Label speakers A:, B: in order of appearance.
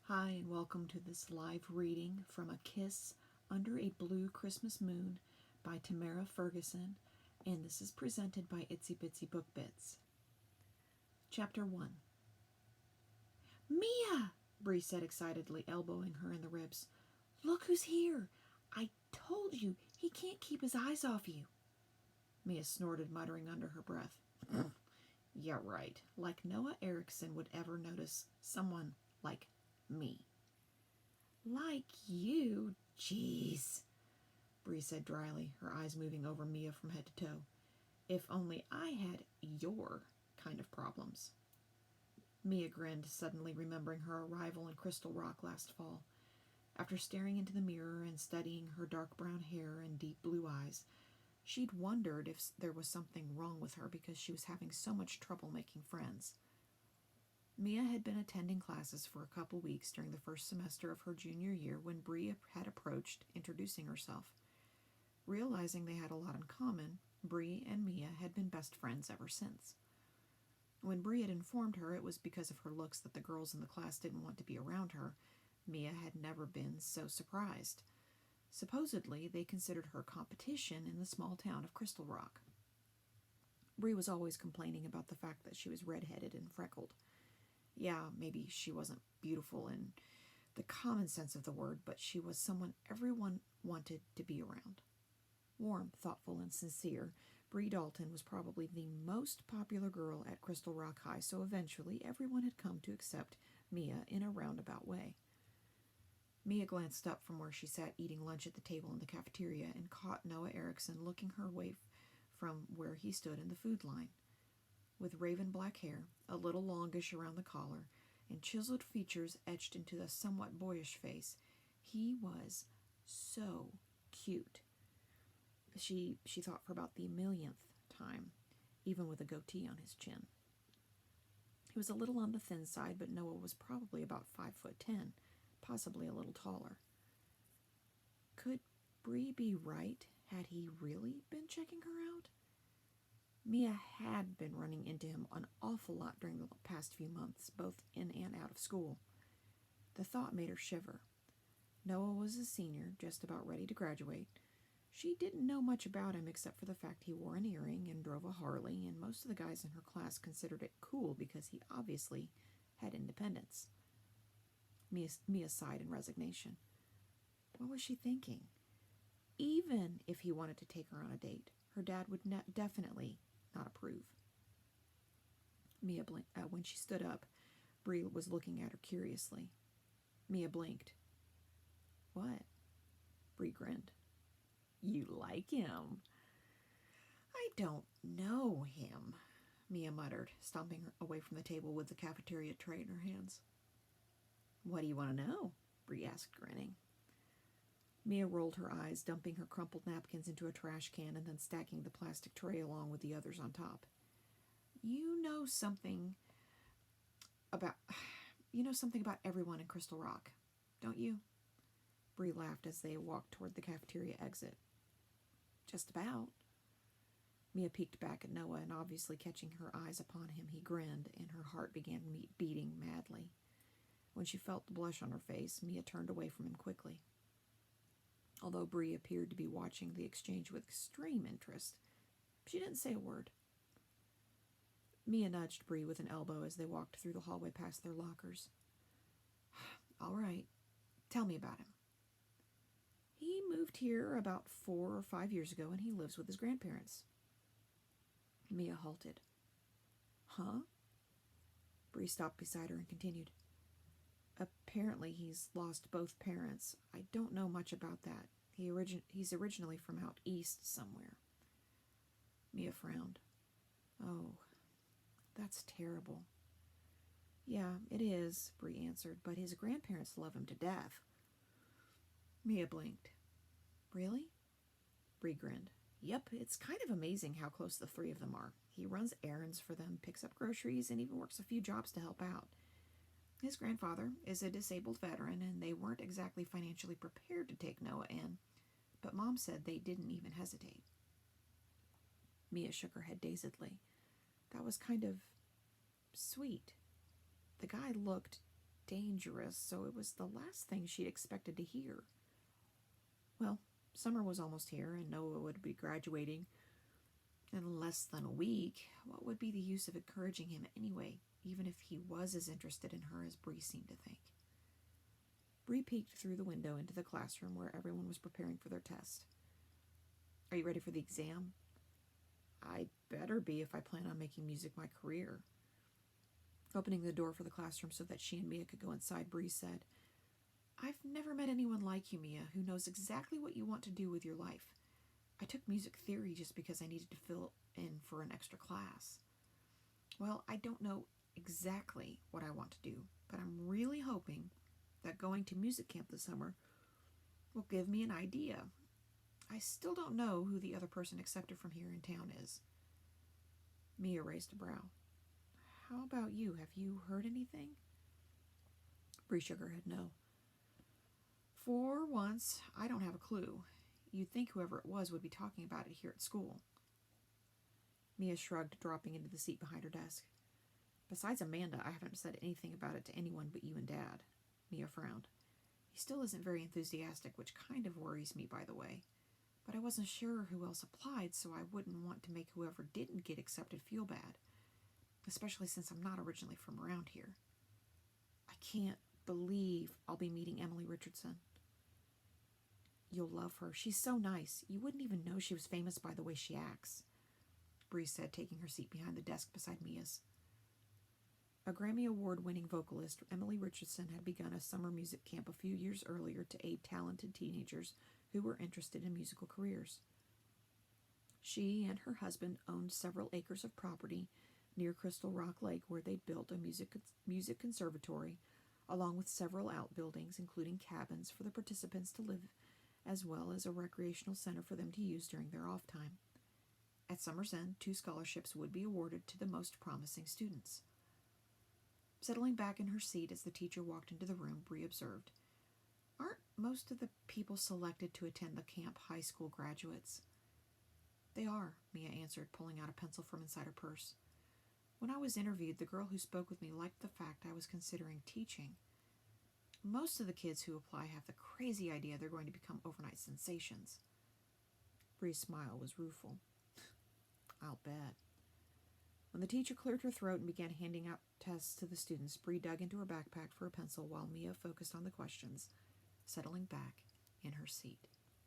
A: Hi, and welcome to this live reading from A Kiss Under a Blue Christmas Moon by Tamara Ferguson, and this is presented by Itsy Bitsy Book Bits. Chapter 1. Mia! Bree said excitedly, elbowing her in the ribs. Look who's here! I told you, he can't keep his eyes off you. Mia snorted, muttering under her breath. Yeah, right. Like Noah Erickson would ever notice someone like me. Like you? Jeez, Bree said dryly, her eyes moving over Mia from head to toe. If only I had your kind of problems. Mia grinned, suddenly remembering her arrival in Crystal Rock last fall. After staring into the mirror and studying her dark brown hair and deep blue eyes, she'd wondered if there was something wrong with her because she was having so much trouble making friends. Mia had been attending classes for a couple weeks during the first semester of her junior year when Bree had approached, introducing herself. Realizing they had a lot in common, Bree and Mia had been best friends ever since. When Bree had informed her it was because of her looks that the girls in the class didn't want to be around her, Mia had never been so surprised. Supposedly, they considered her competition in the small town of Crystal Rock. Bree was always complaining about the fact that she was red-headed and freckled. Yeah, maybe she wasn't beautiful in the common sense of the word, but she was someone everyone wanted to be around. Warm, thoughtful, and sincere, Bree Dalton was probably the most popular girl at Crystal Rock High, so eventually everyone had come to accept Mia in a roundabout way. Mia glanced up from where she sat eating lunch at the table in the cafeteria and caught Noah Erickson looking her way from where he stood in the food line. With raven black hair, a little longish around the collar, and chiseled features etched into the somewhat boyish face, he was so cute. She thought for about the millionth time, even with a goatee on his chin. He was a little on the thin side, but Noah was probably about 5'10", possibly a little taller. Could Bree be right? Had he really been checking her out? Mia had been running into him an awful lot during the past few months, both in and out of school. The thought made her shiver. Noah was a senior, just about ready to graduate. She didn't know much about him except for the fact he wore an earring and drove a Harley, and most of the guys in her class considered it cool because he obviously had independence. Mia sighed in resignation. What was she thinking? Even if he wanted to take her on a date, her dad would definitely not approve. When she stood up, Bree was looking at her curiously. Mia blinked. What? Bree grinned. You like him? I don't know him, Mia muttered, stomping away from the table with the cafeteria tray in her hands. What do you want to know? Bree asked, grinning. Mia rolled her eyes, dumping her crumpled napkins into a trash can and then stacking the plastic tray along with the others on top. You know something about everyone in Crystal Rock, don't you? Bree laughed as they walked toward the cafeteria exit. Just about. Mia peeked back at Noah, and obviously catching her eyes upon him, he grinned, and her heart began beating madly. When she felt the blush on her face, Mia turned away from him quickly. Although Bree appeared to be watching the exchange with extreme interest, she didn't say a word. Mia nudged Bree with an elbow as they walked through the hallway past their lockers. All right, tell me about him. He moved here about 4 or 5 years ago, and he lives with his grandparents. Mia halted. Huh? Bree stopped beside her and continued. Apparently he's lost both parents. I don't know much about that. He's originally from out east somewhere. Mia frowned. Oh, that's terrible. Yeah, it is, Bree answered, but his grandparents love him to death. Mia blinked. Really? Bree grinned. Yep, it's kind of amazing how close the three of them are. He runs errands for them, picks up groceries, and even works a few jobs to help out. His grandfather is a disabled veteran, and they weren't exactly financially prepared to take Noah in, but Mom said they didn't even hesitate. Mia shook her head dazedly. That was kind of sweet. The guy looked dangerous, so it was the last thing she'd expected to hear. Well, summer was almost here, and Noah would be graduating in less than a week. What would be the use of encouraging him anyway, even if he was as interested in her as Bree seemed to think? Bree peeked through the window into the classroom where everyone was preparing for their test. Are you ready for the exam? I better be if I plan on making music my career. Opening the door for the classroom so that she and Mia could go inside, Bree said, I've never met anyone like you, Mia, who knows exactly what you want to do with your life. I took music theory just because I needed to fill in for an extra class. Well, I don't know exactly what I want to do, but I'm really hoping that going to music camp this summer will give me an idea. I still don't know who the other person accepted from here in town is. Mia raised a brow. How about you? Have you heard anything? Bree shook her head no. For once, I don't have a clue. You'd think whoever it was would be talking about it here at school. Mia shrugged, dropping into the seat behind her desk. Besides Amanda, I haven't said anything about it to anyone but you and Dad. Mia frowned. He still isn't very enthusiastic, which kind of worries me, by the way. But I wasn't sure who else applied, so I wouldn't want to make whoever didn't get accepted feel bad, especially since I'm not originally from around here. I can't believe I'll be meeting Emily Richardson. You'll love her. She's so nice. You wouldn't even know she was famous by the way she acts, Bree said, taking her seat behind the desk beside Mia's. A Grammy Award-winning vocalist, Emily Richardson had begun a summer music camp a few years earlier to aid talented teenagers who were interested in musical careers. She and her husband owned several acres of property near Crystal Rock Lake where they'd built a music conservatory, along with several outbuildings, including cabins for the participants to live, as well as a recreational center for them to use during their off time. At summer's end, 2 scholarships would be awarded to the most promising students. Settling back in her seat as the teacher walked into the room, Bree observed, Aren't most of the people selected to attend the camp high school graduates? They are, Mia answered, pulling out a pencil from inside her purse. When I was interviewed, the girl who spoke with me liked the fact I was considering teaching. Most of the kids who apply have the crazy idea they're going to become overnight sensations. Bree's smile was rueful. I'll bet. When the teacher cleared her throat and began handing out tests to the students, Bree dug into her backpack for a pencil while Mia focused on the questions, settling back in her seat.